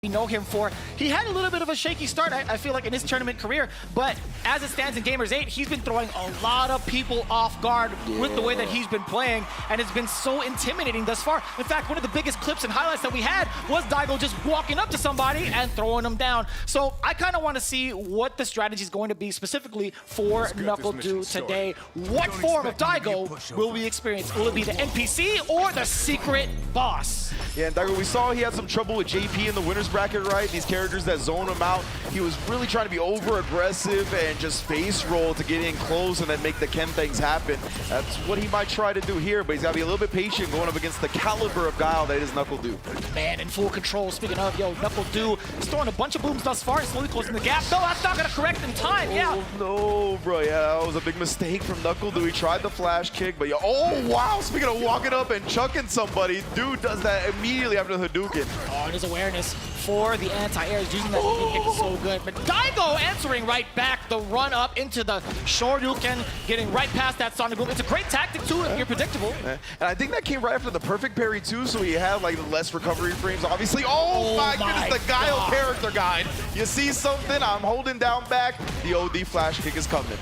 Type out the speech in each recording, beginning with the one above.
we know him for. He had a little bit of a shaky start, I feel like, in his tournament career, but as it stands in Gamers8, he's been throwing a lot of people off guard with the way that he's been playing, and it's been so intimidating thus far. In fact, one of the biggest clips and highlights that we had was Daigo just walking up to somebody and throwing them down. So I kind of want to see what the strategy is going to be specifically for Nuckledu today. What form of Daigo will we experience? Will it be the NPC or the secret boss? Yeah, and Daigo, we saw he had some trouble with JP in the winner's bracket, right? These characters that zone him out. He was really trying to be over-aggressive and just face roll to get in close and then make the Ken things happen. That's what he might try to do here, but he's got to be a little bit patient going up against the caliber of Guile that is Nuckledu. Man, in full control. Speaking of, Nuckledu is throwing a bunch of booms thus far and slowly closing the gap. No, that's not going to correct in time, Oh, no, bro. Yeah, that was a big mistake from Nuckledu. He tried the flash kick, but oh, wow. Speaking of walking up and chucking somebody, dude does that immediately after the Hadouken. Oh, and his awareness for the anti-air is using that kick is so good. But Daigo answering right back, the run up into the Shoryuken, getting right past that Sonic Boom. It's a great tactic too if you're predictable. And I think that came right after the perfect parry too, so he had like less recovery frames, obviously. Oh my goodness, the Guile character guide. You see something? I'm holding down back. The OD flash kick is coming.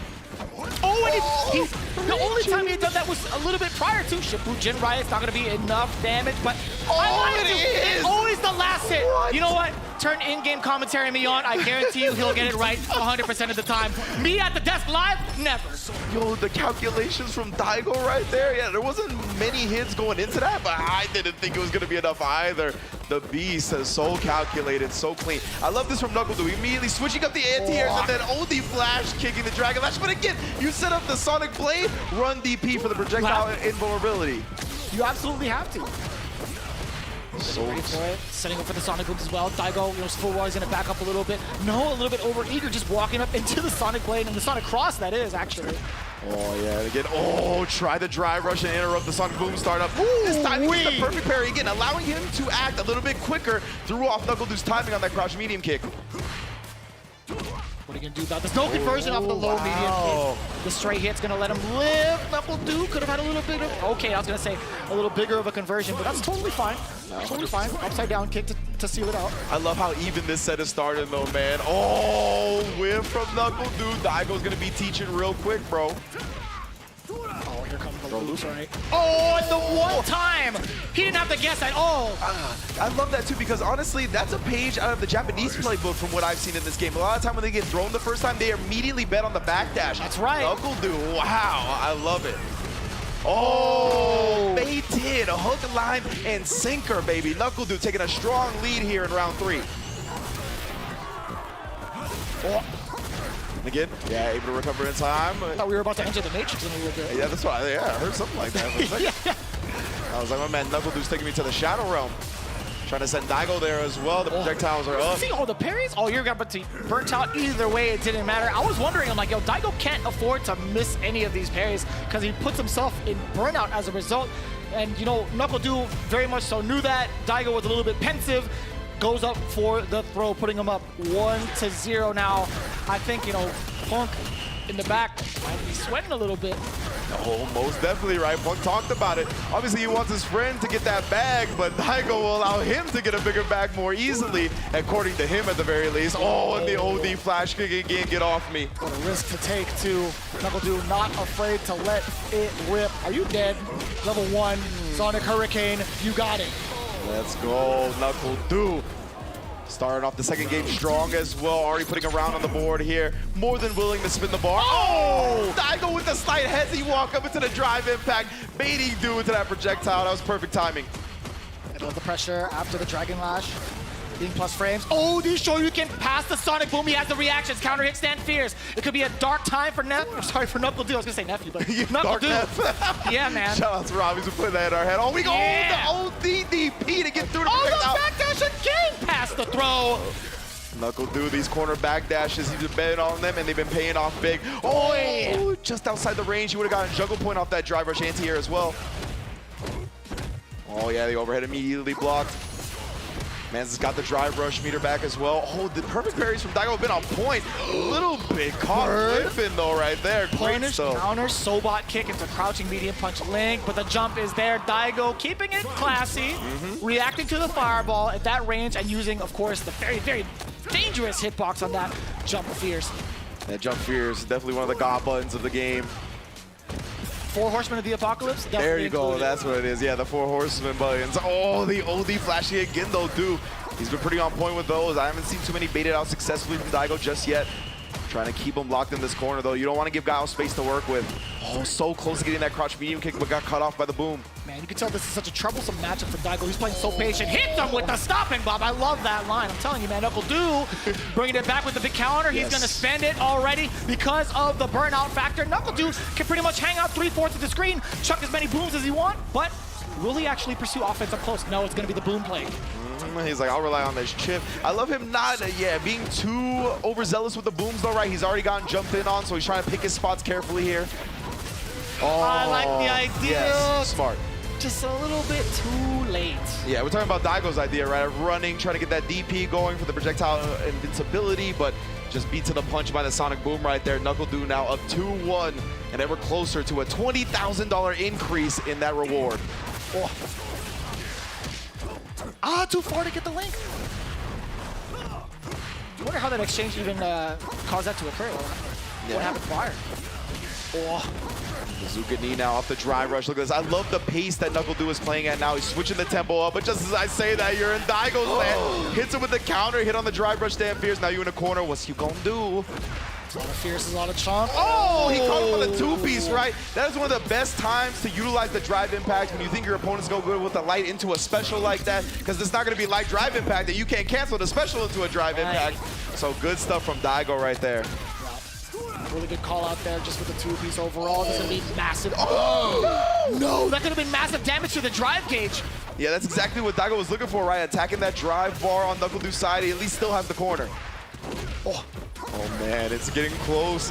Oh, and the only time he had done that was a little bit prior to Shifu Jinrai. It's not going to be enough damage, but it's always the last hit. What? You know what? Turn in-game commentary me on. I guarantee you he'll get it right 100% of the time. Me at the desk live, never. Yo, the calculations from Daigo right there. Yeah, there wasn't many hits going into that, but I didn't think it was going to be enough either. The beast is so calculated, so clean. I love this from Nuckledu. Immediately switching up the anti-airs and then OD flash kicking the Dragon Lash. But again, you set up the Sonic Blade, run DP for the projectile invulnerability. You absolutely have to. So ready for it. Setting up for the Sonic Booms as well. Daigo, full wall, he's going to back up a little bit. No, a little bit over-eager, just walking up into the Sonic Blade and the Sonic Cross, that is, actually. Oh, yeah, and again, try the drive rush and interrupt the Sonic Boom startup. This time he gets the perfect parry again, allowing him to act a little bit quicker. Threw off Nuckledu's timing on that crouch medium kick. What are you going to do about this? No conversion off of the low medium kick. The straight hit's going to let him live. Nuckledu could have had a little bit of... Okay, I was going to say a little bigger of a conversion, but that's totally fine. Totally fine. Upside down kick to seal it out. I love how even this set is starting, though, man. Oh, whiff from Nuckledu. Daigo's going to be teaching real quick, bro. Oh, here comes the loose, right? Oh, and the one time! He didn't have to guess at all. I love that, too, because honestly, that's a page out of the Japanese playbook from what I've seen in this game. A lot of time when they get thrown the first time, they immediately bet on the backdash. That's right. Nuckledu, wow, I love it. Oh, baited, a hook, line, and sinker, baby. Nuckledu taking a strong lead here in round 3. Oh. Again, yeah, able to recover in time. I thought we were about to enter the Matrix in a little bit. Yeah, that's why, I heard something like that. I was like, my man, Nuckledu's taking me to the Shadow Realm. Trying to send Daigo there as well. The projectiles are up. See all the parries? Oh, you're going to burnt out. Either way, it didn't matter. I was wondering, I'm like, yo, Daigo can't afford to miss any of these parries because he puts himself in burnout as a result. And, Nuckledu very much so knew that. Daigo was a little bit pensive. Goes up for the throw, putting him up 1-0 now. I think, Punk in the back might be sweating a little bit. Oh, most definitely, right? Punk talked about it. Obviously, he wants his friend to get that bag, but Daigo will allow him to get a bigger bag more easily, according to him at the very least. Oh, and the OD flash kick again, get off me. What a risk to take, too. Nuckledu not afraid to let it rip. Are you dead? Level 1, Sonic Hurricane, you got it. Let's go, Nuckledu. Starting off the second game strong as well. Already putting a round on the board here. More than willing to spin the bar. Oh! Daigo with the slight hezzy walk up into the drive impact. Baiting dude into that projectile. That was perfect timing. I love the pressure after the Dragon Lash. Being plus frames. Oh, these Shoryuken past the Sonic Boom. He has the reactions. Counter hit, stand fierce. It could be a dark time for Nuckledu. I was gonna say nephew, but Nuckledu. Yeah, man. Shout out to Robbie who put that in our head. Oh, we go the ODDP to get through the projectile. Oh, the backdash again past the throw. Nuckledu, these corner backdashes, he's been betting on them, and they've been paying off big. Oh, just outside the range. He would have gotten juggle point off that drive rush anti-air as well. Oh, yeah, the overhead immediately blocked. Man's got the drive rush meter back as well. Oh, the perfect parries from Daigo have been on point. A little bit caught whiffing though right there. Great Punish, stuff. counter, Sobot kick into crouching medium punch link, but the jump is there. Daigo keeping it classy, reacting to the fireball at that range and using, of course, the very, very dangerous hitbox on that jump fierce. That jump fear is definitely one of the god buttons of the game. 4 Horsemen of the Apocalypse. There you go, included. that's what it is. Yeah, the 4 horsemen buttons. Oh, the OD flashing again though, dude. He's been pretty on point with those. I haven't seen too many baited out successfully from Daigo just yet. Trying to keep him locked in this corner though. You don't want to give Guile space to work with. Oh, so close to getting that crouch medium kick, but got cut off by the boom. Man, you can tell this is such a troublesome matchup for Daigo. He's playing so patient. Hits him with the stopping bomb. I love that line. I'm telling you, man, Nuckledu bringing it back with the big counter. He's going to spend it already because of the burnout factor. Nuckledu can pretty much hang out 3/4 of the screen, chuck as many booms as he wants, but will he actually pursue offense up close? No, it's going to be the boom plague. He's like, I'll rely on this chip. I love him not, being too overzealous with the booms though, right? He's already gotten jumped in on, so he's trying to pick his spots carefully here. Oh, I like the idea. Yes, smart. Just a little bit too late. Yeah, we're talking about Daigo's idea, right? Of running, trying to get that DP going for the projectile invincibility, but just beat to the punch by the sonic boom right there. Nuckledu now up 2-1, and ever closer to a $20,000 increase in that reward. Oh. Ah, too far to get the link. I wonder how that exchange even caused that to occur. What happened prior? Oh. Bazooka knee now off the drive rush. Look at this. I love the pace that Nuckledu is playing at now. He's switching the tempo up, but just as I say that, you're in Daigo's land. Hits him with the counter, hit on the drive rush, damn fierce. Now you're in a corner. What's you gonna do? A lot of fierce, a lot of chomp. Oh, he caught him on a 2-piece, right? That is one of the best times to utilize the drive impact when you think your opponent's go good with the light into a special like that, because it's not going to be light drive impact that you can't cancel the special into a drive impact. So good stuff from Daigo right there. Really good call out there just with the 2-piece overall. This is going to be massive. Oh, no, that could have been massive damage to the drive gauge. Yeah, that's exactly what Daigo was looking for, right? Attacking that drive bar on Nuckledu's side. He at least still has the corner. Oh man, it's getting close.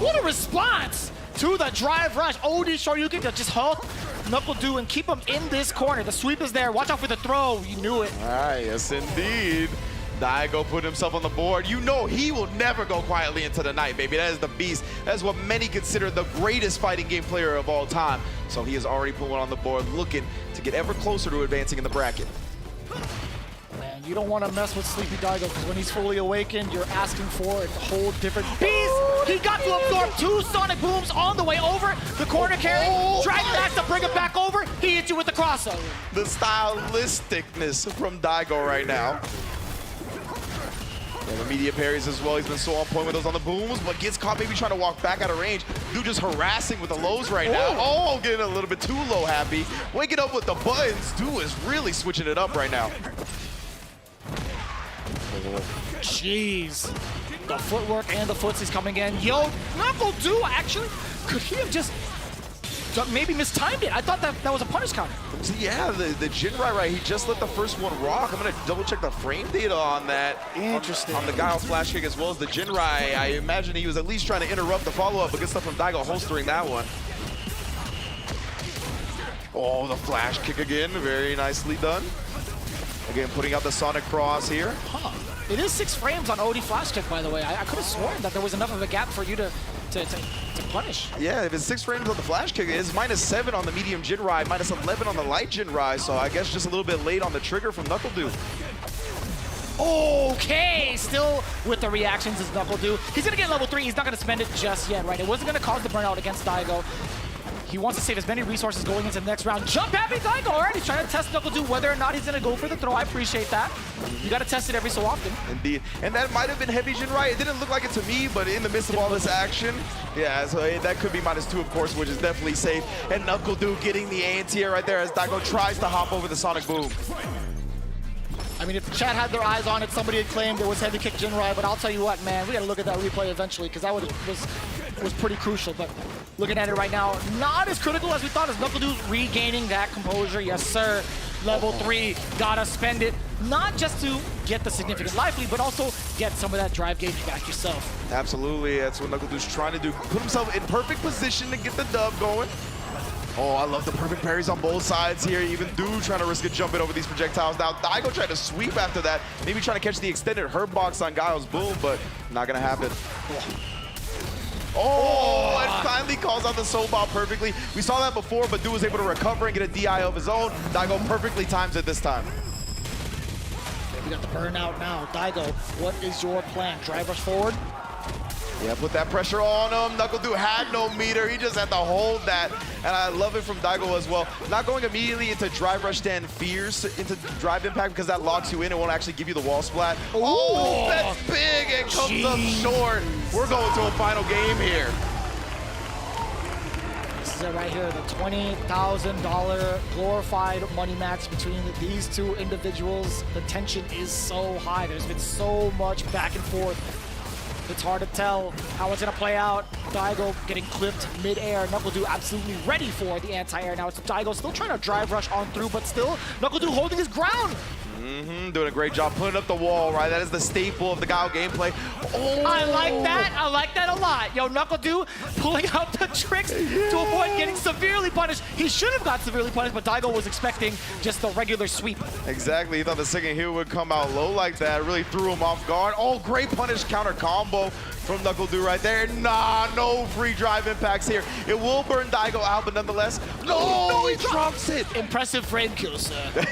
What a response to the drive rush. OD Shoryuken to just halt Nuckledu and keep him in this corner. The sweep is there. Watch out for the throw. You knew it. All right, yes indeed. Daigo put himself on the board. You know he will never go quietly into the night, baby. That is the beast. That is what many consider the greatest fighting game player of all time. So he has already put one on the board, looking to get ever closer to advancing in the bracket. Man, you don't want to mess with Sleepy Daigo because when he's fully awakened, you're asking for a whole different beast. He got to absorb 2 sonic booms on the way over. The corner carry, drag back to bring it back over. He hits you with the crossover. The stylisticness from Daigo right now. Yeah, the media parries as well. He's been so on point with those on the booms, but gets caught maybe trying to walk back out of range. Dude just harassing with the lows right now. Oh, getting a little bit too low happy. Waking up with the buttons. Dude is really switching it up right now. Jeez. The footwork and the footsies coming in. Yo, Nuckledu, actually, could he have just maybe mistimed it? I thought that was a punish counter. Yeah, the Jinrai, right? He just let the first one rock. I'm going to double check the frame data on that. Interesting. On the Guile flash kick as well as the Jinrai. I imagine he was at least trying to interrupt the follow-up, but good stuff from Daigo holstering that one. Oh, the flash kick again. Very nicely done. Again, putting out the Sonic Cross here. Huh. It is 6 frames on OD flash kick, by the way. I could have sworn that there was enough of a gap for you to punish. Yeah, if it's 6 frames on the flash kick, it's -7 on the medium Jinrai, -11 on the light Jinrai, so I guess just a little bit late on the trigger from Nuckledu. Okay, still with the reactions is Nuckledu. He's gonna get level 3, he's not gonna spend it just yet, right? It wasn't gonna cause the burnout against Daigo. He wants to save as many resources going into the next round. Jump happy Daigo, all right? He's trying to test Nuckledu whether or not he's gonna go for the throw. I appreciate that. You gotta test it every so often. Indeed, and that might have been heavy Jinrai. It didn't look like it to me, but in the midst of all this action, yeah, so that could be -2, of course, which is definitely safe. And Nuckledu getting the anti-air right there as Daigo tries to hop over the Sonic Boom. I mean, if the chat had their eyes on it, somebody had claimed it was heavy kick Jinrai, but I'll tell you what, man, we gotta look at that replay eventually, because that was pretty crucial. But looking at it right now, not as critical as we thought, as Nuckledu's regaining that composure. Yes, sir. Level 3, gotta spend it, not just to get the significant life lead, but also get some of that drive gauge back yourself. Absolutely, that's what Nuckledu's trying to do. Put himself in perfect position to get the dub going. Oh, I love the perfect parries on both sides here. Even Du trying to risk a jump in over these projectiles. Now, Daigo tried to sweep after that. Maybe trying to catch the extended herb box on Guile's boom, but not going to happen. Oh, and finally calls out the soul ball perfectly. We saw that before, but Du was able to recover and get a DI of his own. Daigo perfectly times it this time. We got the burnout now. Daigo, what is your plan? Drive us forward? Yeah, put that pressure on him. Nuckledu had no meter. He just had to hold that. And I love it from Daigo as well. Not going immediately into drive rush stand fears into drive impact because that locks you in. It won't actually give you the wall splat. Oh, that's big. It comes up short. We're going to a final game here. This is it right here, the $20,000 glorified money match between these two individuals. The tension is so high. There's been so much back and forth. It's hard to tell how it's going to play out. Daigo getting clipped mid-air. Nuckledu absolutely ready for the anti-air. Now it's Daigo still trying to drive rush on through, but still Nuckledu holding his ground. Doing a great job putting up the wall, right? That is the staple of the Guile gameplay. Oh! I like that. I like that a lot. Yo, Nuckledu pulling out the tricks to avoid getting severely punished. He should have got severely punished, but Daigo was expecting just the regular sweep. Exactly. He thought the second hit would come out low like that. Really threw him off guard. Oh, great punish counter combo from Nuckledu right there. Nah, no free drive impacts here. It will burn Daigo out, but nonetheless, no, he drops it. Impressive frame kill, sir.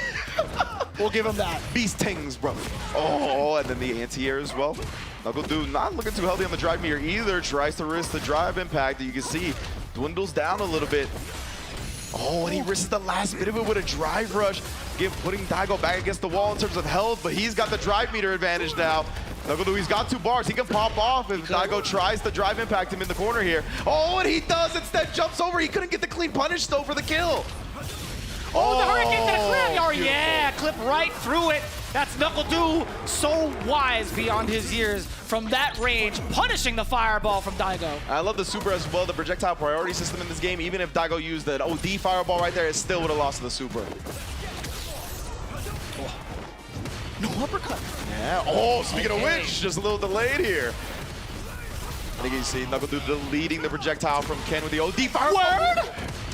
We'll give him that. Beast tings, brother. Oh, and then the anti-air as well. Nuckledu not looking too healthy on the drive meter either. Tries to risk the drive impact that you can see dwindles down a little bit. Oh, and he risks the last bit of it with a drive rush. Again, putting Daigo back against the wall in terms of health, but he's got the drive meter advantage now. Nuckledu, he's got 2 bars. He can pop off if Daigo tries to drive impact him in the corner here. Oh, and he does. Instead, jumps over. He couldn't get the clean punish, though, for the kill. Oh, the hurricane to the clip. Oh, yeah, clip right through it. That's Nuckledu, so wise beyond his years from that range, punishing the fireball from Daigo. I love the super as well, the projectile priority system in this game. Even if Daigo used an OD fireball right there, it still would have lost to the super. Oh. No uppercut. Yeah. Oh, speaking of which, just a little delayed here. I think you see Nuckledu deleting the projectile from Ken with the OD fireball. Word?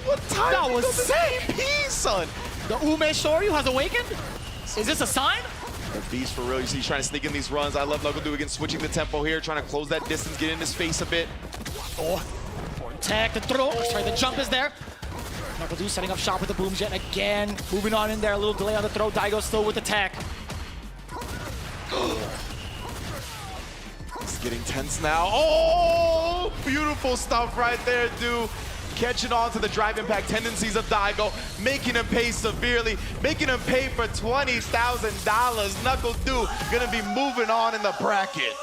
What time? That was sick. Peace, son. The Umehara has awakened? Is this a sign? The beast for real. You see he's trying to sneak in these runs. I love Nuckledu again, switching the tempo here, trying to close that distance, get in his face a bit. Oh, important tech, the throw. Sorry, the jump is there. Nuckledu setting up shop with the boom jet again. Moving on in there, a little delay on the throw. Daigo still with the tech. It's getting tense now. Oh, beautiful stuff right there, dude. Catching on to the drive impact tendencies of Daigo, making him pay severely, making him pay for $20,000. Nuckledu gonna be moving on in the bracket.